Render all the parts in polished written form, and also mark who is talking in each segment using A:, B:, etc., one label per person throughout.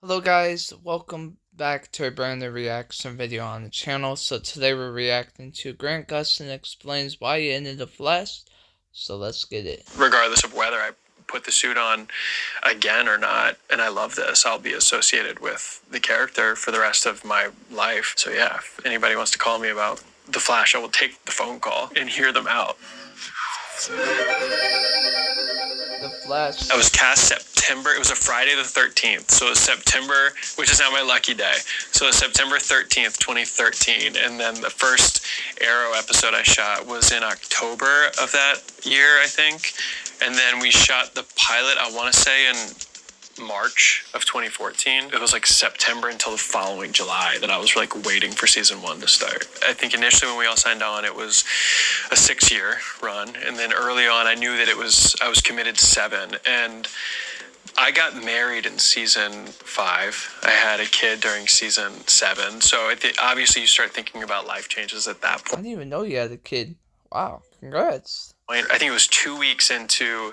A: Hello guys, welcome back to a brand new reaction video on the channel. So today we're reacting to Grant Gustin explains why he ended up last. So let's get it.
B: Regardless of whether I put the suit on again or not, and I love this, I'll be associated with the character for the rest of my life. So yeah, if anybody wants to call me about The Flash, I will take the phone call and hear them out.
A: The Flash.
B: I was cast September, it was a Friday the 13th, so it was September, which is now my lucky day. So it was September 13th, 2013, and then the first Arrow episode I shot was in October of that year, I think. And then we shot the pilot, I want to say, in March of 2014. It was like September until the following July that I was like waiting for season 1 to start. I think initially when we all signed on, it was a 6-year run, and then early on I knew that I was committed to 7, and I got married in season 5. I had a kid during season 7, so obviously you start thinking about life changes at that
A: I
B: point.
A: didn't even know you had a kid. Wow, congrats.
B: I think it was 2 weeks into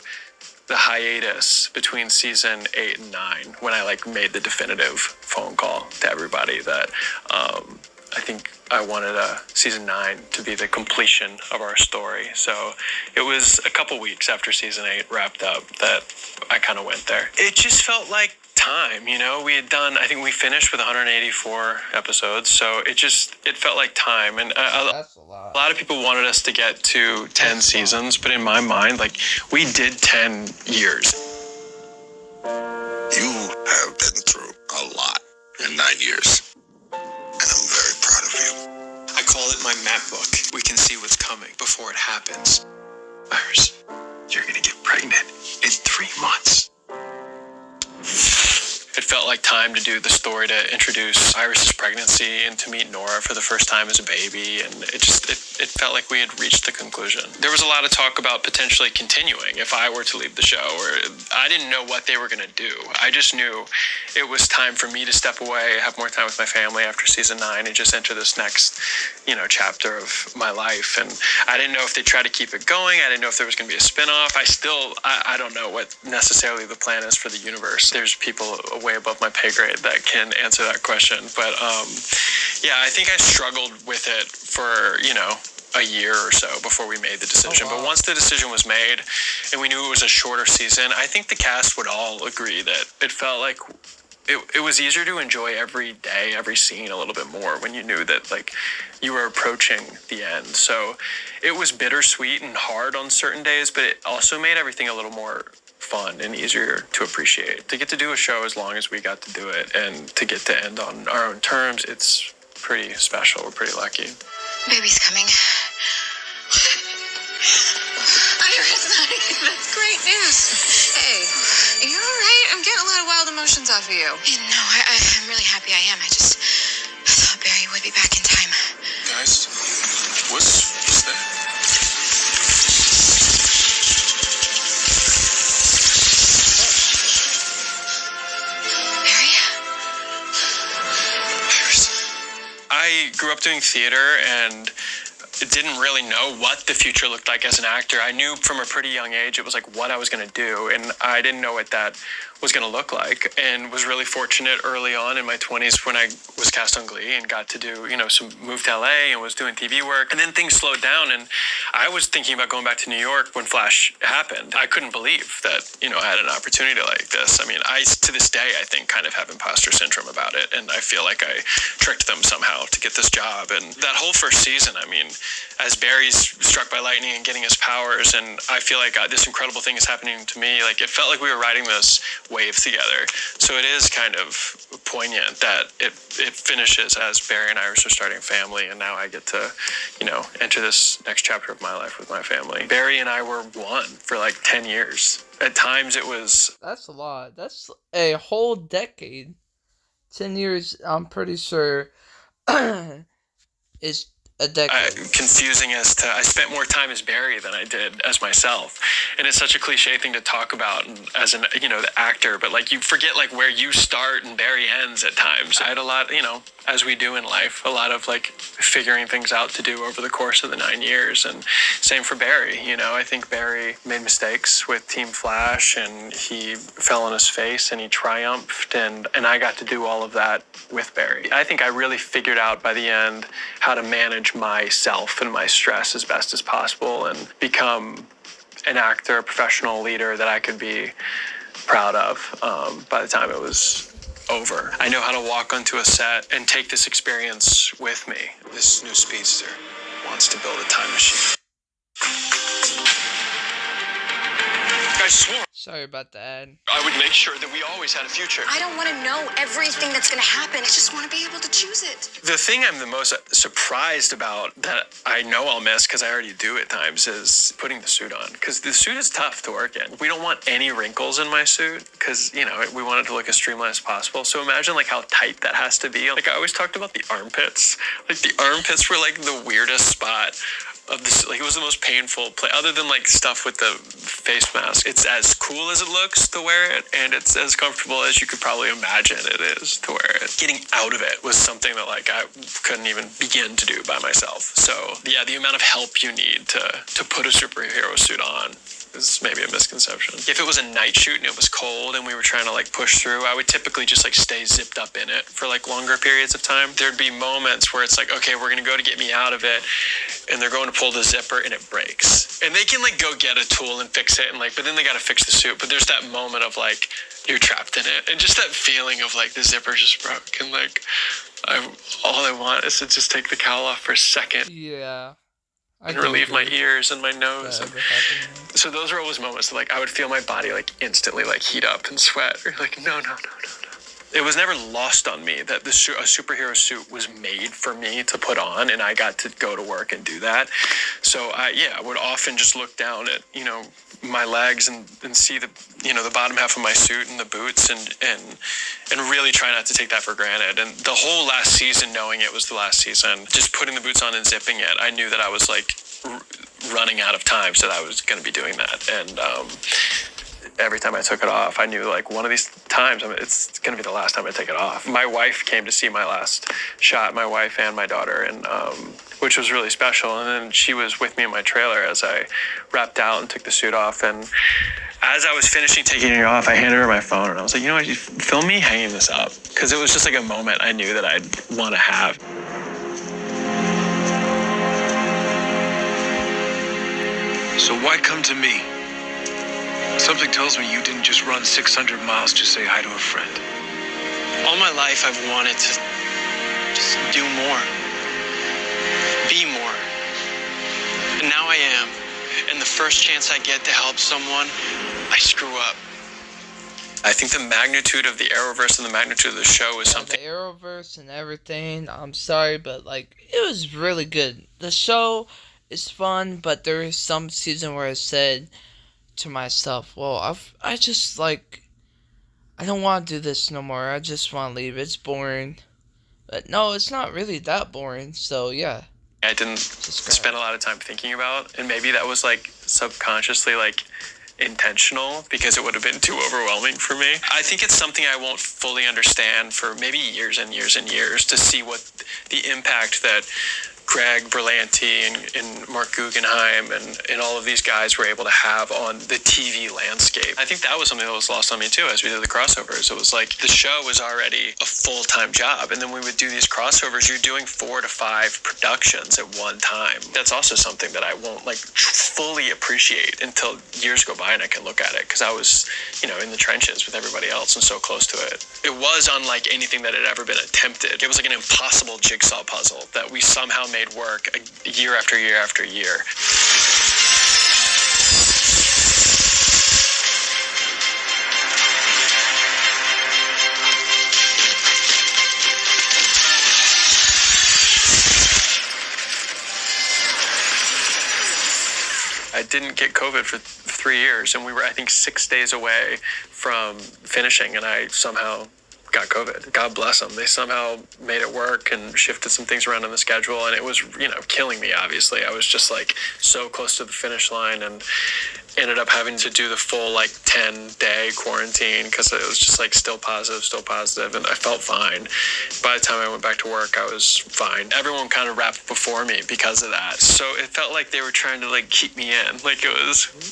B: the hiatus between season 8 and 9 when I like made the definitive phone call to everybody that I think I wanted season 9 to be the completion of our story. So it was a couple weeks after season 8 wrapped up that I kind of went there. It just felt like time, you know. We had done, I think we finished with 184 episodes, so it felt like time. And
A: That's a lot.
B: a lot of people wanted us to get to 10 seasons, but in my mind, like, we did 10 years.
C: You have been through a lot in 9 years, and I'm very proud of you.
B: I call it my map book. We can see what's coming before it happens. Iris, you're gonna get pregnant in 3 months. It felt like time to do the story to introduce Iris's pregnancy and to meet Nora for the first time as a baby, and it felt like we had reached the conclusion. There was a lot of talk about potentially continuing if I were to leave the show, or I didn't know what they were going to do. I just knew it was time for me to step away, have more time with my family after season 9, and just enter this next, chapter of my life. And I didn't know if they tried to keep it going. I didn't know if there was going to be a spinoff. I don't know what necessarily the plan is for the universe. There's people way above my pay grade that can answer that question. But yeah, I think I struggled with it for, a year or so before we made the decision.
A: Oh, wow.
B: But once the decision was made and we knew it was a shorter season, I think the cast would all agree that it felt like it was easier to enjoy every day, every scene a little bit more when you knew that like you were approaching the end. So it was bittersweet and hard on certain days, but it also made everything a little more fun and easier to appreciate. To get to do a show as long as we got to do it and to get to end on our own terms, it's pretty special. We're pretty lucky.
D: Baby's coming. Iris, honey, that's great news. Hey, you all right? I'm getting a lot of wild emotions off of you. No, I'm really happy I am. I thought Barry would be back in time.
C: Guys, what's that?
D: Barry?
B: I grew up doing theater and didn't really know what the future looked like as an actor. I knew from a pretty young age it was like what I was going to do, and I didn't know what that was going to look like, and was really fortunate early on in my 20s when I was cast on Glee and got to do, moved to LA and was doing TV work, and then things slowed down, and I was thinking about going back to New York when Flash happened. I couldn't believe that, I had an opportunity like this. I mean, I, to this day, I think kind of have imposter syndrome about it, and I feel like I tricked them somehow to get this job. And that whole first season, I mean, as Barry's struck by lightning and getting his powers, and I feel like this incredible thing is happening to me, like it felt like we were riding this wave together. So it is kind of poignant that it finishes as Barry and Iris are starting a family, and now I get to, enter this next chapter of my life with my family. Barry and I were one for like 10 years. At times it was...
A: That's a lot. That's a whole decade. 10 years, I'm pretty sure, is A decade.
B: Confusing as to I spent more time as Barry than I did as myself, and it's such a cliche thing to talk about as an the actor, but like you forget like where you start and Barry ends at times. I had a lot, as we do in life, a lot of like figuring things out to do over the course of the 9 years, and same for Barry. I think Barry made mistakes with Team Flash, and he fell on his face, and he triumphed, and I got to do all of that with Barry. I think I really figured out by the end how to manage myself and my stress as best as possible and become an actor, a professional leader that I could be proud of by the time it was over. I know how to walk onto a set and take this experience with me. This new speedster wants to build a time machine. I swore
A: Sorry about the ad.
B: I would make sure that we always had a future.
D: I don't want to know everything that's going to happen. I just want to be able to choose it.
B: The thing I'm the most surprised about that I know I'll miss because I already do at times is putting the suit on, because the suit is tough to work in. We don't want any wrinkles in my suit because, we want it to look as streamlined as possible. So imagine like how tight that has to be. Like I always talked about the armpits. Like the armpits were like the weirdest spot of this. Like it was the most painful play other than like stuff with the face mask. It's as cool as it looks to wear it, and it's as comfortable as you could probably imagine it is to wear it. Getting out of it was something that like I couldn't even begin to do by myself. So yeah, the amount of help you need to put a superhero suit on is maybe a misconception. If it was a night shoot and it was cold and we were trying to like push through, I would typically just like stay zipped up in it for like longer periods of time. There'd be moments where it's like, okay, we're gonna go to get me out of it, and they're going to pull the zipper and it breaks. And they can like go get a tool and fix it, and like, but then they gotta fix the suit. But there's that moment of like, you're trapped in it. And just that feeling of like the zipper just broke, and like, all I want is to just take the cowl off for a second.
A: Yeah.
B: And relieve my ears and my nose. So those are always moments that like I would feel my body like instantly like heat up and sweat. Or like, no. It was never lost on me that a superhero suit was made for me to put on, and I got to go to work and do that. So I would often just look down at, my legs and see the, the bottom half of my suit and the boots and really try not to take that for granted. And the whole last season, knowing it was the last season, just putting the boots on and zipping it, I knew that I was like running out of time, so that I was going to be doing that. And every time I took it off, I knew like one of these times it's going to be the last time I take it off. My wife came to see my last shot, my wife and my daughter, and which was really special. And then she was with me in my trailer as I wrapped out and took the suit off. And as I was finishing taking it off, I handed her my phone, and I was like, you film me hanging this up, because it was just like a moment I knew that I'd want to have.
E: So why come to me? Something tells me you didn't just run 600 miles to say hi to a friend.
F: All my life I've wanted to just do more, be more. And now I am. And the first chance I get to help someone, I screw up.
B: I think the magnitude of the Arrowverse and the magnitude of the show is something.
A: The Arrowverse and everything, I'm sorry, but like, it was really good. The show is fun, but there is some season where I said to myself, well, I just like, I don't want to do this no more. I just want to leave. It's boring. But no, it's not really that boring. So yeah.
B: I didn't spend a lot of time thinking about, and maybe that was like subconsciously like intentional, because it would have been too overwhelming for me. I think it's something I won't fully understand for maybe years and years and years, to see what the impact that Greg Berlanti and Mark Guggenheim and all of these guys were able to have on the TV landscape. I think that was something that was lost on me too as we did the crossovers. It was like the show was already a full-time job, and then we would do these crossovers. You're doing 4 to 5 productions at one time. That's also something that I won't like fully appreciate until years go by and I can look at it, because I was, in the trenches with everybody else and so close to it. It was unlike anything that had ever been attempted. It was like an impossible jigsaw puzzle that we somehow made work year after year after year. I didn't get COVID for 3 years, and we were, I think, 6 days away from finishing, and I somehow got COVID. God bless them. They somehow made it work and shifted some things around in the schedule, and it was, killing me, obviously. I was just like so close to the finish line and ended up having to do the full 10-day quarantine because it was just still positive, and I felt fine. By the time I went back to work, I was fine. Everyone kind of wrapped before me because of that, so it felt like they were trying to keep me in.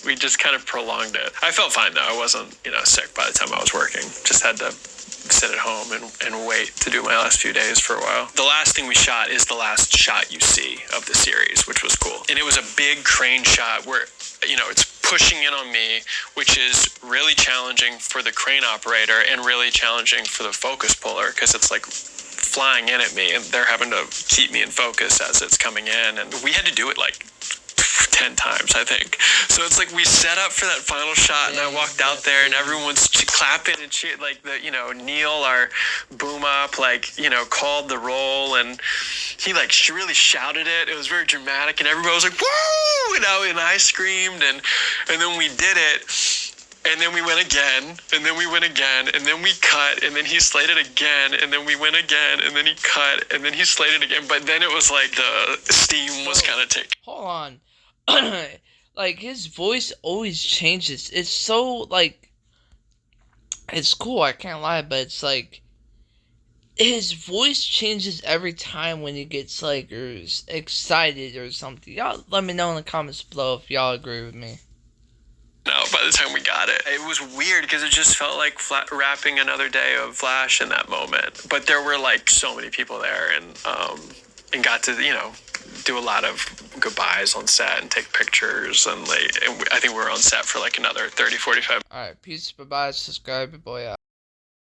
B: We just kind of prolonged it. I felt fine though. I wasn't sick by the time I was working. Just had to sit at home and wait to do my last few days for a while. The last thing we shot is the last shot you see of the series, which was cool. And it was a big crane shot where, it's pushing in on me, which is really challenging for the crane operator and really challenging for the focus puller because it's flying in at me and they're having to keep me in focus as it's coming in. And we had to do it 10 times, I think. So it's we set up for that final shot, and I walked out there, and everyone's clapping and shit. Neil, our boom up, called the roll, and he really shouted it. It was very dramatic, and everybody was like, "Woo!" And I screamed, and then we did it. And then we went again, and then we went again, and then we cut, and then he slated again, and then we went again, and then he cut, and then he slated again. But then it was the steam was kind of taking.
A: Hold on. His voice always changes. It's so, it's cool, I can't lie, but it's his voice changes every time when he gets, or excited or something. Y'all let me know in the comments below if y'all agree with me.
B: No, by the time we got it. It was weird because it just felt like wrapping another day of Flash in that moment. But there were so many people there and got to, do a lot of goodbyes on set and take pictures. And I think we were on set for another 30, 45.
A: Alright, peace, bye-bye, subscribe, your boy out.